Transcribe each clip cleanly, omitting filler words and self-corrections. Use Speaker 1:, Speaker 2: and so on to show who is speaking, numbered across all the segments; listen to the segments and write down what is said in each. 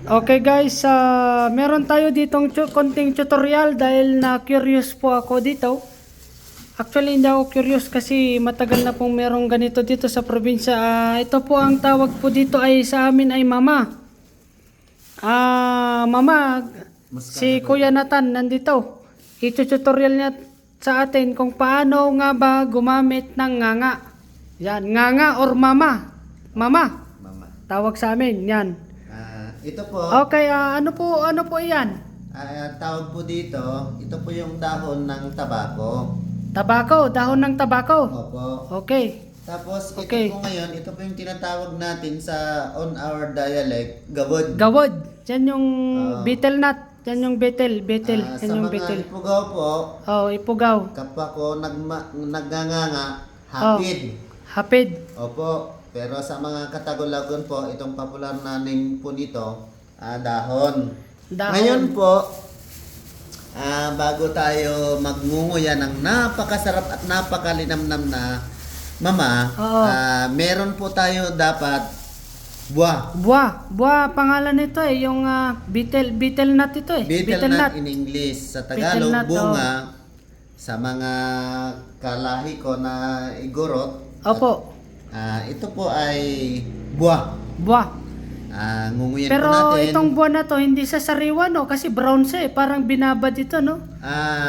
Speaker 1: Okay guys, meron tayo ditong konting tutorial dahil na curious po ako dito. Actually hindi ako curious kasi matagal na pong merong ganito dito sa probinsya. Ito po ang tawag po dito ay sa amin ay mama. Mama, si Kuya Nathan nandito. Ito-tutorial niya sa atin kung paano nga ba gumamit ng nganga. Yan, nganga or mama. Mama.
Speaker 2: Mama.
Speaker 1: Tawag sa amin, yan.
Speaker 2: Ito po.
Speaker 1: Okay, ano po iyan?
Speaker 2: Tawag po dito, ito po yung dahon ng tabako.
Speaker 1: Tabako, dahon ng tabako.
Speaker 2: Opo.
Speaker 1: Okay.
Speaker 2: Tapos ito
Speaker 1: Okay.
Speaker 2: po ngayon, ito po yung tinatawag natin sa on our dialect, gawod.
Speaker 1: Gawod. Yan yung betel nut. Yan yung betel. Yan
Speaker 2: Sa
Speaker 1: yung
Speaker 2: mga
Speaker 1: betel.
Speaker 2: ipugaw po,
Speaker 1: Ipugaw.
Speaker 2: kapag ko nagnganga, hapid.
Speaker 1: Hapid.
Speaker 2: Opo. Pero sa mga Katagulagon po, itong popular na name po nito, dahon.
Speaker 1: Dahon.
Speaker 2: Ngayon po, bago tayo magngunguya ng napakasarap at napakalinamnam na mama, meron po tayo dapat buwa.
Speaker 1: Buwa pangalan nito yung betel nut ito eh.
Speaker 2: Betel nut in English. Sa Tagalog,
Speaker 1: Betel nut,
Speaker 2: bunga. Sa mga kalahi ko na igorot.
Speaker 1: Opo.
Speaker 2: Ito po ay buwa.
Speaker 1: Buwa.
Speaker 2: Ngunguyan
Speaker 1: Pero
Speaker 2: po natin.
Speaker 1: itong buwan na to hindi sa sariwa no kasi brown siya eh. Parang binabad ito no.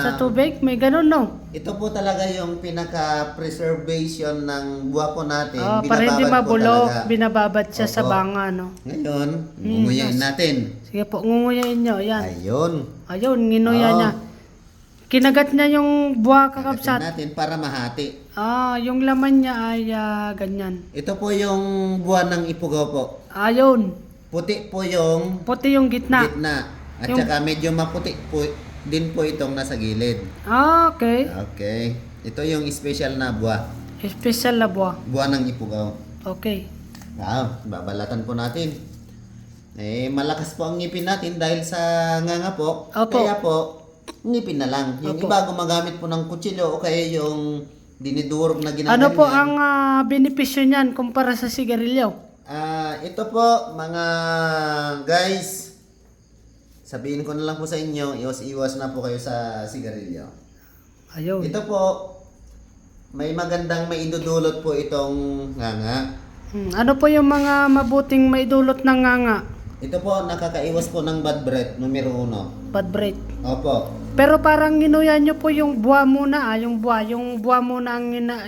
Speaker 1: Sa tubig may ganun no.
Speaker 2: Ito po talaga yung pinaka-preservation ng buwa po natin.
Speaker 1: Para hindi
Speaker 2: Binababad po
Speaker 1: mabulok,
Speaker 2: talaga.
Speaker 1: binababad siya sa
Speaker 2: Opo.
Speaker 1: banga no.
Speaker 2: Ngayon, ngunguyain natin.
Speaker 1: Sige po, ngunguyain nyo. Yan.
Speaker 2: Ayun.
Speaker 1: Nginuya niya. Kinagat niya yung buwa
Speaker 2: Kagatin
Speaker 1: kakabsat.
Speaker 2: natin para mahati.
Speaker 1: Yung laman niya ay ganyan.
Speaker 2: Ito po yung buwan ng ipugaw po.
Speaker 1: Ayun.
Speaker 2: Puti po yung
Speaker 1: Puti yung gitna.
Speaker 2: At
Speaker 1: Yung-
Speaker 2: saka medyo maputi po din po itong nasa gilid.
Speaker 1: Okay.
Speaker 2: Okay. Ito yung special na buwa.
Speaker 1: Special na buwa.
Speaker 2: Buwa ng ipugaw.
Speaker 1: Okay.
Speaker 2: Babalatan po natin. Malakas po ang ngipin natin dahil sa nganga po.
Speaker 1: Opo.
Speaker 2: Kaya po, ngipin na lang. Yung
Speaker 1: Opo.
Speaker 2: iba gumagamit po ng kutsilyo o kaya yung dinidurog na ginagawa.
Speaker 1: Ano po ang benepisyo niyan kumpara sa sigarilyo?
Speaker 2: Ito po, mga guys, sabihin ko na lang po sa inyo, iwas na po kayo sa sigarilyo.
Speaker 1: Ayun.
Speaker 2: Ito po, may magandang maidudulot po itong nganga.
Speaker 1: Ano po yung mga mabuting maidulot ng nganga?
Speaker 2: Ito po, nakakaiwas po ng bad breath, numero 1.
Speaker 1: Bad breath.
Speaker 2: Opo.
Speaker 1: Pero parang ginuya nyo po yung buwa muna, yung buwa muna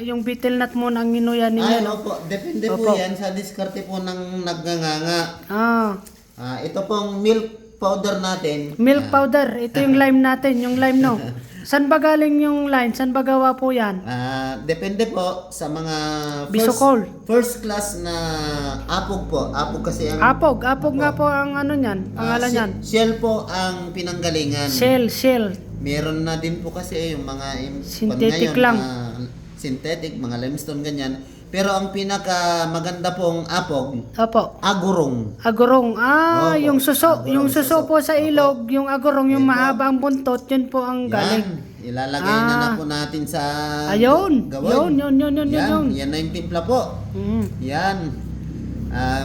Speaker 1: yung betel nut muna ang ginuya ninyo. No?
Speaker 2: Opo. Depende po
Speaker 1: Opo.
Speaker 2: yan sa diskarte po ng nagganganga. Ito pong milk powder natin.
Speaker 1: Milk powder, ito yung lime natin, yung lime no. San ba galing yung lime? San ba gawa po yan?
Speaker 2: Depende po sa mga
Speaker 1: Bisokol.
Speaker 2: first class na apog po. Apog kasi ang
Speaker 1: Apog nga po ang ano niyan, pangalan niyan.
Speaker 2: Shell po ang pinanggalingan.
Speaker 1: Shell.
Speaker 2: Meron na din po kasi yung mga
Speaker 1: Synthetic lang.
Speaker 2: Synthetic, mga limestone ganyan. Pero ang pinaka maganda pong apog,
Speaker 1: Opo.
Speaker 2: agurong.
Speaker 1: Agurong.
Speaker 2: Opo.
Speaker 1: Yung suso.
Speaker 2: Agurong,
Speaker 1: Yung suso po sa
Speaker 2: Opo.
Speaker 1: ilog, yung agurong, yung
Speaker 2: Ito.
Speaker 1: mahaba ang buntot, yun po ang galing.
Speaker 2: Ilalagay na po natin sa
Speaker 1: Ayun.
Speaker 2: gawad.
Speaker 1: Yun.
Speaker 2: Yan na yung timpla po.
Speaker 1: Mm.
Speaker 2: Yan.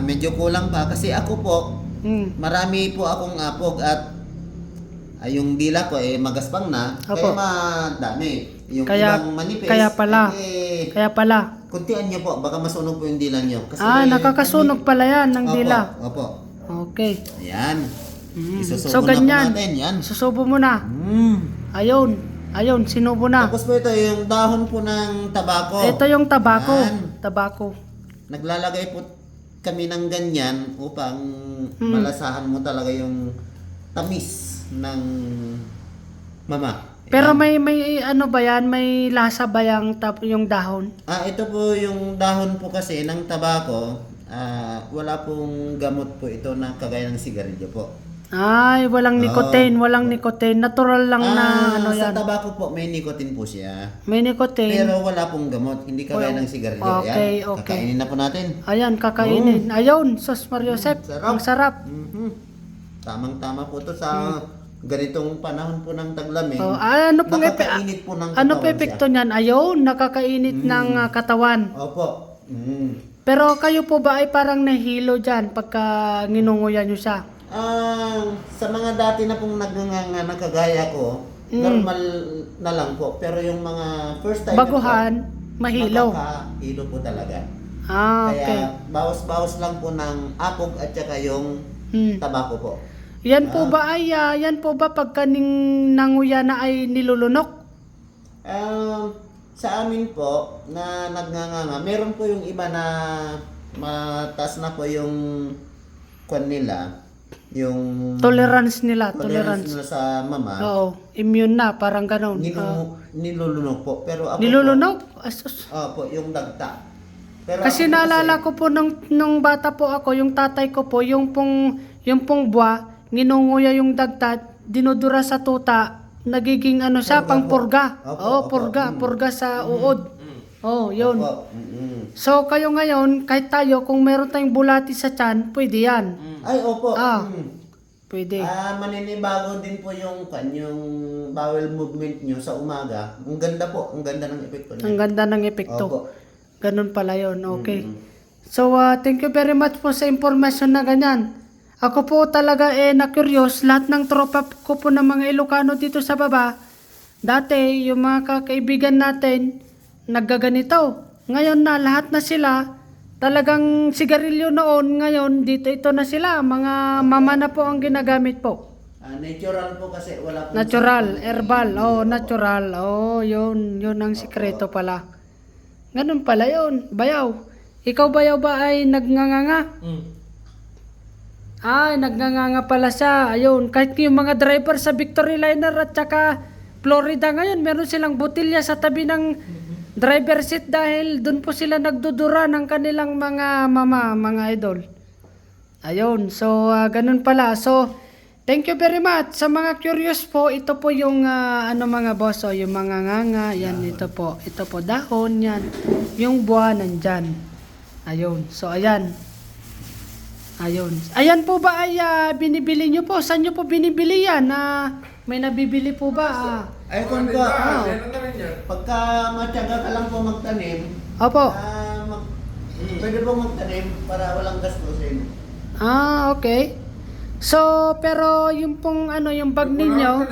Speaker 2: Medyo kulang pa kasi ako po, marami po akong apog at yung dila ko magaspang na,
Speaker 1: Opo.
Speaker 2: kaya madami. Yung
Speaker 1: Kaya-
Speaker 2: ibang manipis,
Speaker 1: kaya pala. Kaya pala.
Speaker 2: kuntian nyo po, baka masunog po yung dila nyo. Kasi
Speaker 1: Nakakasunog pala yan ng dila.
Speaker 2: Opo.
Speaker 1: Okay.
Speaker 2: Ayan. Isusubo
Speaker 1: So
Speaker 2: na
Speaker 1: ganyan.
Speaker 2: po natin. Yan.
Speaker 1: Susubo mo na. Ayun, sinubo na.
Speaker 2: Tapos po ito yung dahon po ng tabako.
Speaker 1: Ito yung tabako.
Speaker 2: Yan.
Speaker 1: Tabako.
Speaker 2: Naglalagay po kami ng ganyan upang malasahan mo talaga yung tamis ng mama.
Speaker 1: Pero may ano ba yan? May lasa ba yung dahon?
Speaker 2: Ito po yung dahon po kasi ng tabako. Wala pong gamot po ito na kagaya ng sigarilyo po.
Speaker 1: Ay, walang nicotine, walang nicotine. Natural lang na ano
Speaker 2: Sa
Speaker 1: yan.
Speaker 2: tabako po may nicotine po siya.
Speaker 1: May nicotine.
Speaker 2: Pero wala pong gamot, hindi kagaya ng sigarilyo.
Speaker 1: Okay,
Speaker 2: Yan,
Speaker 1: okay.
Speaker 2: kakainin na po natin.
Speaker 1: Ayan, kakainin. Ayun, sos Mariosep.
Speaker 2: Sarap.
Speaker 1: Ang sarap.
Speaker 2: Tamang-tama po to sa ganitong panahon po ng taglamig.
Speaker 1: Ano pong
Speaker 2: Nakakainit po ng
Speaker 1: ano
Speaker 2: katawan
Speaker 1: epekto niyan? Ayun, nakakainit ng katawan.
Speaker 2: Opo.
Speaker 1: Pero kayo po ba ay parang nahilo dyan pagka nginunguya nyo siya?
Speaker 2: Sa mga dati na pong nagnganga na kagaya ko, normal na lang po. Pero yung mga first time
Speaker 1: Baguhan, mahilo.
Speaker 2: nakakahilo po talaga.
Speaker 1: Ah, okay.
Speaker 2: Kaya bawas-bawas lang po ng apog at saka yung tabako po.
Speaker 1: Yan po ba ay, yan po ba pagka nanguya na ay nilulunok?
Speaker 2: Sa amin po, na nagnanganga, meron po yung iba na mataas na po yung kwan nila, yung
Speaker 1: Tolerance nila,
Speaker 2: tolerance
Speaker 1: tolerance.
Speaker 2: nila sa mama,
Speaker 1: Oo, immune na, parang ganon.
Speaker 2: nilulunok po. Pero ako
Speaker 1: Nilulunok? Asus.
Speaker 2: po, yung dagta. Pero
Speaker 1: Kasi
Speaker 2: ako po
Speaker 1: naalala ko po nung bata po ako, yung tatay ko po, yung pong buwa, nginunguya yung dagtat, dinudura sa tuta, nagiging ano siya,
Speaker 2: Purga
Speaker 1: pang
Speaker 2: po.
Speaker 1: purga.
Speaker 2: Opo,
Speaker 1: Oo,
Speaker 2: opo.
Speaker 1: purga sa uod. Oh, yun.
Speaker 2: po,
Speaker 1: So kayo ngayon, kahit tayo, kung meron tayong bulati sa tiyan, pwede yan.
Speaker 2: Ay, opo.
Speaker 1: Ah. Pwede.
Speaker 2: Maninibago din po yung bowel movement nyo sa umaga. Ang ganda po, ang ganda ng epekto niya.
Speaker 1: Ang ganda ng epekto.
Speaker 2: Opo.
Speaker 1: Ganun pala yun, okay. So, thank you very much po sa information na ganyan. Ako po talaga na-curious, lahat ng tropa ko po ng mga Ilocano dito sa baba, dati yung mga kaibigan natin, naggaganito. Ngayon na, lahat na sila, talagang sigarilyo noon, ngayon dito ito na sila, mga mama na po ang ginagamit po.
Speaker 2: Natural po kasi wala po.
Speaker 1: Natural, herbal, natural, yun ang sikreto pala. Ganun pala yun, Bayaw. Ikaw Bayaw ba ay nagnanganga? Ay, nagnanganga pala siya. Ayun, kahit yung mga driver sa Victory Liner at saka Florida ngayon, meron silang botilya sa tabi ng driver seat dahil doon po sila nagdudura ng kanilang mga mama, mga idol. Ayun, so ganun pala. So, thank you very much. Sa mga curious po, ito po yung mga boss, yung mga nganga, yan, ito po dahon, yan. Yung buwan nandyan. Ayun, so ayan. Ayun. Ayan po ba ay binibili nyo po? Saan nyo po binibili yan? May nabibili po ba?
Speaker 2: Ay, kung pagka matyaga ka lang po magtanim,
Speaker 1: Opo.
Speaker 2: pwede po magtanim para walang gastusin.
Speaker 1: Okay. So, pero yung pong yung bag ninyo,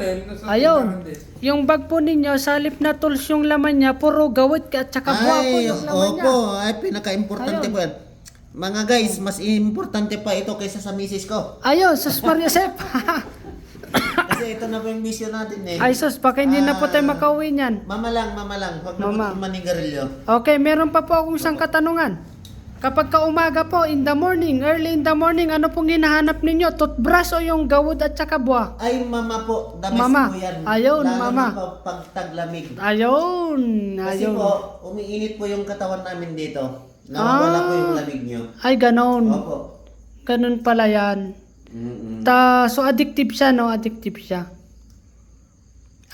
Speaker 1: ayun, yung bag po ninyo, sa halip na tools yung laman niya, puro gawit at saka buwa po yung laman niya.
Speaker 2: Ay, pinaka-importante po yan. Mga guys, mas importante pa ito kaysa sa misis ko.
Speaker 1: Ayun, sus Mariosep.
Speaker 2: Kasi ito na po yung mission natin eh.
Speaker 1: Ay sus, baka hindi na po tayo makauwi niyan.
Speaker 2: Mama lang. Huwag na po manigarilyo.
Speaker 1: Okay, meron pa po akong isang katanungan. Kapag ka umaga po, early in the morning, ano pong hinahanap ninyo? Toothbrush o yung gawod at saka buwa?
Speaker 2: Ay, mama po. The best
Speaker 1: Mama.
Speaker 2: po yan.
Speaker 1: Ayun,
Speaker 2: Lalo
Speaker 1: mama.
Speaker 2: na po pag taglamig.
Speaker 1: Ayun,
Speaker 2: Kasi
Speaker 1: ayun.
Speaker 2: po, umiinit po yung katawan namin dito. Nawawala po yung lamig nyo.
Speaker 1: Ay, ganon.
Speaker 2: Opo.
Speaker 1: Ganon pala yan. So, addictive siya, no? Addictive siya.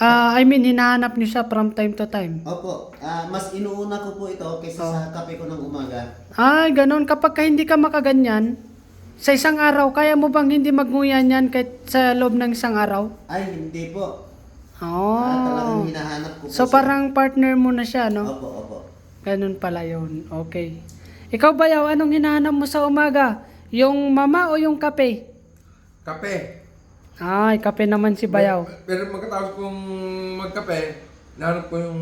Speaker 1: Hinahanap niyo siya from time to time.
Speaker 2: Opo. Mas inuuna ko po ito kaysa sa kape ko ng umaga.
Speaker 1: Ay, ganon. Kapag ka hindi ka makaganyan, sa isang araw, kaya mo bang hindi magnguyan yan kahit sa loob ng isang araw?
Speaker 2: Ay, hindi po.
Speaker 1: Oh.
Speaker 2: Talagang hinahanap ko po
Speaker 1: So,
Speaker 2: siya.
Speaker 1: parang partner mo na siya, no?
Speaker 2: Opo.
Speaker 1: Ganun pala yun. Okay. Ikaw Bayaw, anong hinahanap mo sa umaga? Yung mama o yung kape?
Speaker 3: Kape.
Speaker 1: Ay, kape naman si Bayaw.
Speaker 3: Pero magkatapos kong magkape, nahanap ko yung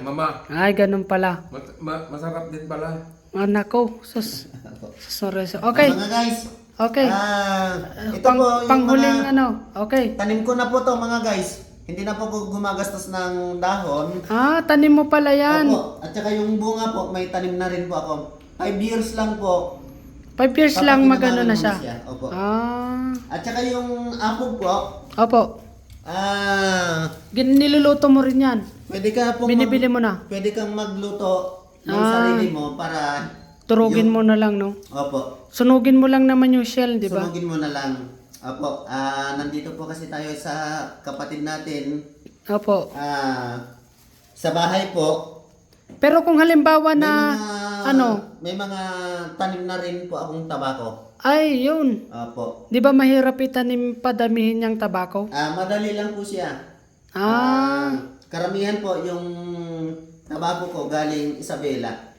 Speaker 3: mama.
Speaker 1: Ay, ganun pala.
Speaker 3: Masarap din pala.
Speaker 1: Anak ko. Sorry. Okay.
Speaker 2: Mga guys,
Speaker 1: Okay.
Speaker 2: ito po yung
Speaker 1: Panghuling
Speaker 2: mga
Speaker 1: Okay.
Speaker 2: tanim ko na po to mga guys. Hindi na po ko gumagastos ng dahon.
Speaker 1: Tanim mo pala yan.
Speaker 2: Opo. At saka yung bunga po, may tanim na rin po ako. 5 years lang po.
Speaker 1: 5 years lang magano na siya.
Speaker 2: Opo.
Speaker 1: Ah.
Speaker 2: At saka yung apog po,
Speaker 1: Opo. Niluluto mo rin yan.
Speaker 2: pwede ka po
Speaker 1: Binibili mo na.
Speaker 2: pwede kang magluto ng sarili mo para
Speaker 1: Turugin mo na lang, no?
Speaker 2: Opo.
Speaker 1: Sunugin mo lang naman yung shell, di ba?
Speaker 2: Sunugin mo na lang. Opo. Nandito po kasi tayo sa kapatid natin.
Speaker 1: Opo.
Speaker 2: Sa bahay po.
Speaker 1: Pero kung halimbawa na
Speaker 2: May mga tanim na rin po akong tabako.
Speaker 1: Ay, yun.
Speaker 2: Opo.
Speaker 1: Di ba mahirap itanim padamihin niyang tabako?
Speaker 2: Madali lang po siya. Karamihan po yung tabako ko galing Isabela.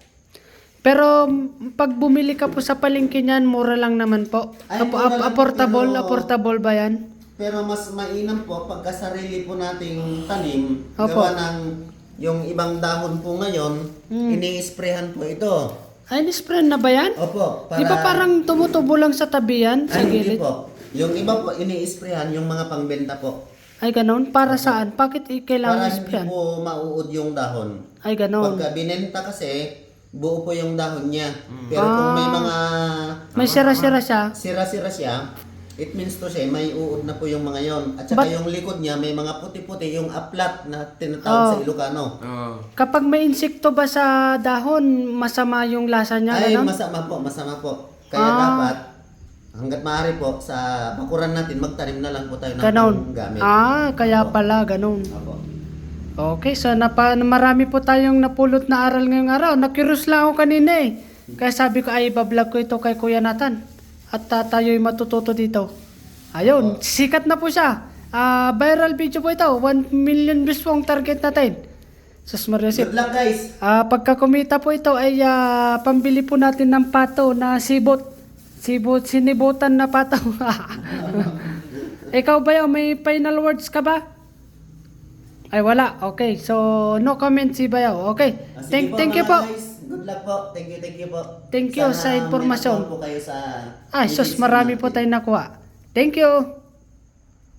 Speaker 1: Pero pag bumili ka po sa palengke niyan, mura lang naman po.
Speaker 2: Ay, mura lang po,
Speaker 1: Affordable,
Speaker 2: pero-
Speaker 1: affordable ba yan?
Speaker 2: Pero mas mainam po pagka sarili po nating tanim,
Speaker 1: Opo.
Speaker 2: gawa ng yung ibang dahon po ngayon, ini-sprayhan po ito.
Speaker 1: Ay, nispray na ba yan?
Speaker 2: Opo,
Speaker 1: Di ba parang tumutubo lang sa tabi yan? Sa
Speaker 2: Ay, hindi
Speaker 1: gilid?
Speaker 2: po. Yung iba po, ini-sprayhan yung mga pangbenta po.
Speaker 1: Ay, ganon? Para saan? Bakit kailangan
Speaker 2: Para hindi
Speaker 1: sprayan?
Speaker 2: po mauud yung dahon.
Speaker 1: Ay, ganon.
Speaker 2: Pagka binenta kasi, buo po yung dahon niya. Pero kung may mga
Speaker 1: May sira-sira siya.
Speaker 2: sira-sira siya, it means to say, may uod na po yung mga yon. At saka yung likod niya, may mga puti-puti, yung aplat na tinatawag sa Ilocano.
Speaker 3: Oo.
Speaker 1: Kapag may insekto ba sa dahon, masama yung lasa niya?
Speaker 2: Ay,
Speaker 1: Ganon?
Speaker 2: masama po. Kaya dapat, hanggat maaari po, sa bakuran natin, magtanim na lang po tayo ng
Speaker 1: Ganon.
Speaker 2: gamit.
Speaker 1: Kaya pala, ganon.
Speaker 2: Opo.
Speaker 1: Okay, so marami po tayong napulot na aral ngayong araw. Na-curious lang ako kanina eh. Kaya sabi ko, ay, bablog ko ito kay Kuya Nathan. At tayo'y matututo dito. Ayun, sikat na po siya. Viral video po ito. 1 million views po ang target natin. Sus Maria Sip.
Speaker 2: Good luck guys!
Speaker 1: Pagka kumita po ito ay pambili po natin ng pato na sibot. Sinibutan na pato. Ikaw ba yun? May final words ka ba? Ay wala. Okay. So no comment si Bayaw. Okay.
Speaker 2: Sige
Speaker 1: Thank you
Speaker 2: mga
Speaker 1: po.
Speaker 2: guys. Good luck po. Thank you po.
Speaker 1: Thank you sa
Speaker 2: Sana may
Speaker 1: impormasyon.
Speaker 2: natutunan po kayo sa
Speaker 1: Sus, marami po tayong nakuha. Thank you.